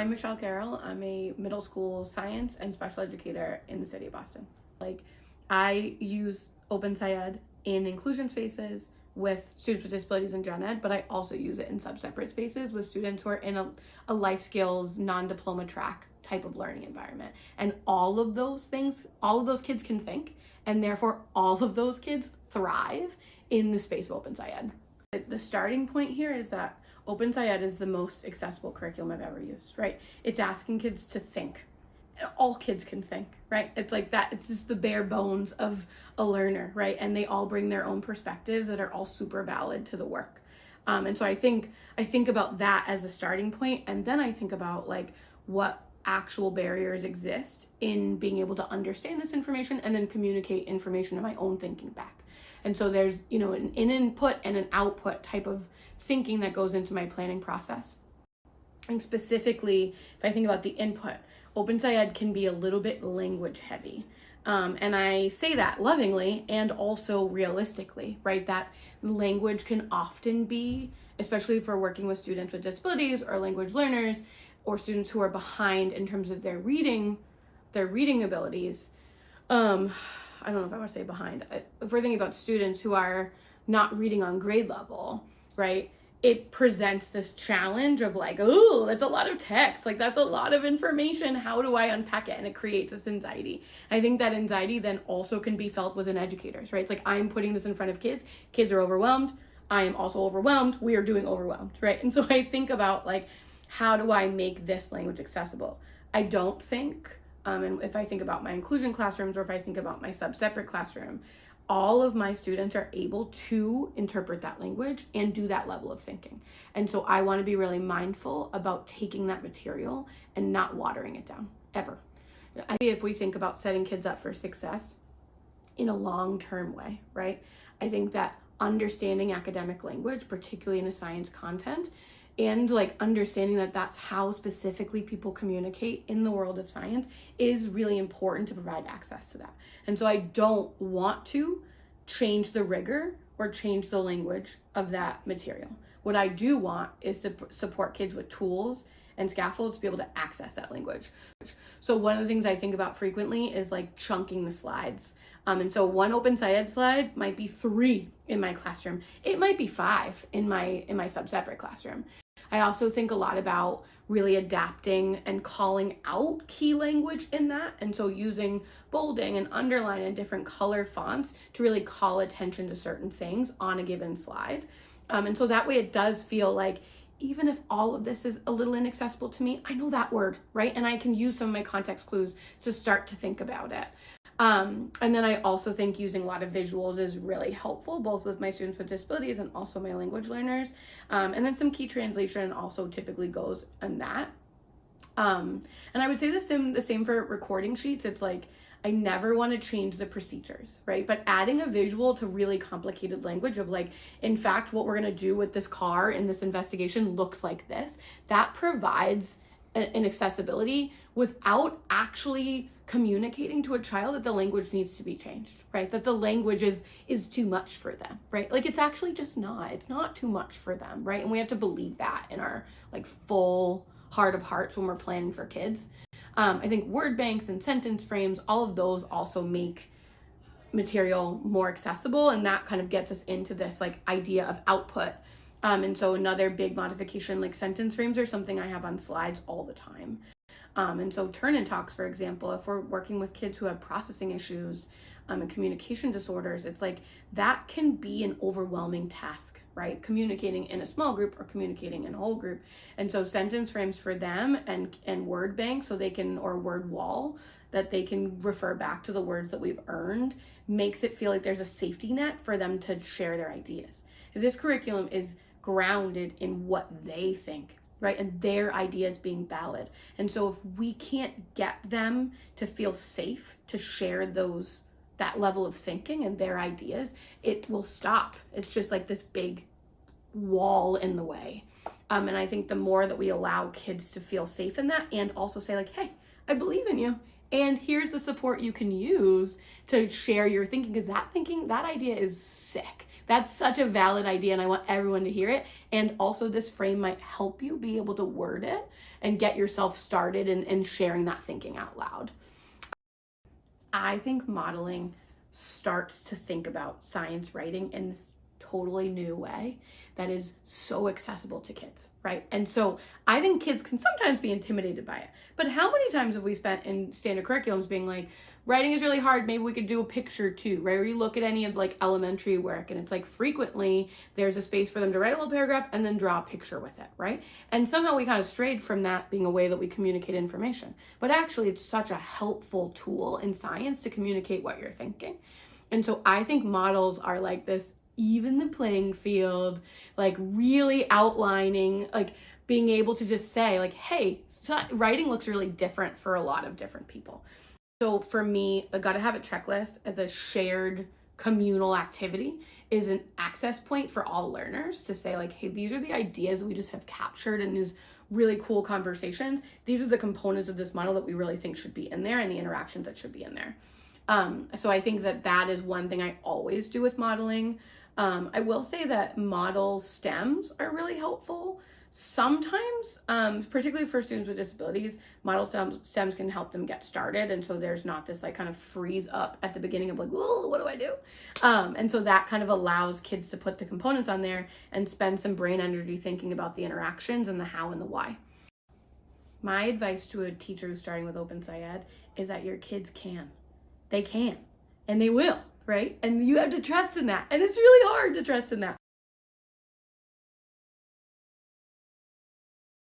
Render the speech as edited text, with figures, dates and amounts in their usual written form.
I'm Michelle Carroll. I'm a middle school science and special educator in the city of Boston. I use OpenSciEd in inclusion spaces with students with disabilities in gen ed, but I also use it in sub-separate spaces with students who are in a life skills, non-diploma track type of learning environment. And all of those things, all of those kids can think, and therefore all of those kids thrive in the space of OpenSciEd. The starting point here is that OpenSciEd is the most accessible curriculum I've ever used, right? It's asking kids to think. All kids can think, right? It's like that. It's just the bare bones of a learner, right? And they all bring their own perspectives that are all super valid to the work. And so I think about that as a starting point, and then I think about what actual barriers exist in being able to understand this information and then communicate information in my own thinking back. And so there's, an input and an output type of thinking that goes into my planning process. And specifically, if I think about the input, OpenSciEd can be a little bit language heavy. And I say that lovingly and also realistically, right? That language can often be, especially if we're working with students with disabilities or language learners or students who are behind in terms of their reading abilities. I don't know if I want to say behind. If we're thinking about students who are not reading on grade level, right? It presents this challenge of oh, that's a lot of text. That's a lot of information. How do I unpack it? And it creates this anxiety. I think that anxiety then also can be felt within educators, right? It's I'm putting this in front of kids. Kids are overwhelmed. I am also overwhelmed. We are doing overwhelmed, right? And so I think about how do I make this language accessible? I don't think, and if I think about my inclusion classrooms or if I think about my sub-separate classroom, all of my students are able to interpret that language and do that level of thinking. And so I want to be really mindful about taking that material and not watering it down, ever. If we think about setting kids up for success in a long-term way, right? I think that understanding academic language, particularly in a science content, and understanding that that's how specifically people communicate in the world of science is really important to provide access to that. And so I don't want to change the rigor or change the language of that material. What I do want is to support kids with tools and scaffolds to be able to access that language. So one of the things I think about frequently is chunking the slides. And so one OpenSciEd slide might be 3 in my classroom. It might be 5 in my sub-separate classroom. I also think a lot about really adapting and calling out key language in that. And so using bolding and underline and different color fonts to really call attention to certain things on a given slide. And so that way it does feel even if all of this is a little inaccessible to me, I know that word, right? And I can use some of my context clues to start to think about it. And then I also think using a lot of visuals is really helpful, both with my students with disabilities and also my language learners. And then some key translation also typically goes in that. And I would say the same for recording sheets. It's I never want to change the procedures, right? But adding a visual to really complicated language of in fact, what we're going to do with this car in this investigation looks like this, that provides an accessibility without actually communicating to a child that the language needs to be changed, right? That the language is too much for them, right? It's actually just not. It's not too much for them, right? And we have to believe that in our full heart of hearts when we're planning for kids. I think word banks and sentence frames, all of those also make material more accessible, and that kind of gets us into this idea of output. And so another big modification, sentence frames are something I have on slides all the time. And so turn-in talks, for example, if we're working with kids who have processing issues and communication disorders, it's that can be an overwhelming task, right? Communicating in a small group or communicating in a whole group. And so sentence frames for them and word banks or word wall that they can refer back to the words that we've earned makes it feel like there's a safety net for them to share their ideas. This curriculum is grounded in what they think, right? And their ideas being valid. And so if we can't get them to feel safe to share that level of thinking and their ideas, it will stop. It's just this big wall in the way. And I think the more that we allow kids to feel safe in that and also say hey, I believe in you. And here's the support you can use to share your thinking, because that idea is sick. that's such a valid idea and I want everyone to hear it. And also this frame might help you be able to word it and get yourself started in sharing that thinking out loud. I think modeling starts to think about science writing in this totally new way that is so accessible to kids, right? And so I think kids can sometimes be intimidated by it. But how many times have we spent in standard curriculums being like, writing is really hard, maybe we could do a picture too, right? Or you look at any of like elementary work and it's like frequently there's a space for them to write a little paragraph and then draw a picture with it, right? And somehow we kind of strayed from that being a way that we communicate information. But actually it's such a helpful tool in science to communicate what you're thinking. And so I think models are like this even the playing field, like really outlining, like being able to just say like, hey, writing looks really different for a lot of different people. So for me, a gotta have it checklist as a shared communal activity is an access point for all learners to say like, hey, these are the ideas we just have captured in these really cool conversations. These are the components of this model that we really think should be in there and the interactions that should be in there. So I think that is one thing I always do with modeling. I will say that model stems are really helpful. Sometimes, particularly for students with disabilities, model stems can help them get started. And so there's not this like kind of freeze up at the beginning of like, whoa, what do I do? And so that kind of allows kids to put the components on there and spend some brain energy thinking about the interactions and the how and the why. My advice to a teacher who's starting with OpenSciEd is that your kids can. They can, and they will, right? And you have to trust in that. And it's really hard to trust in that.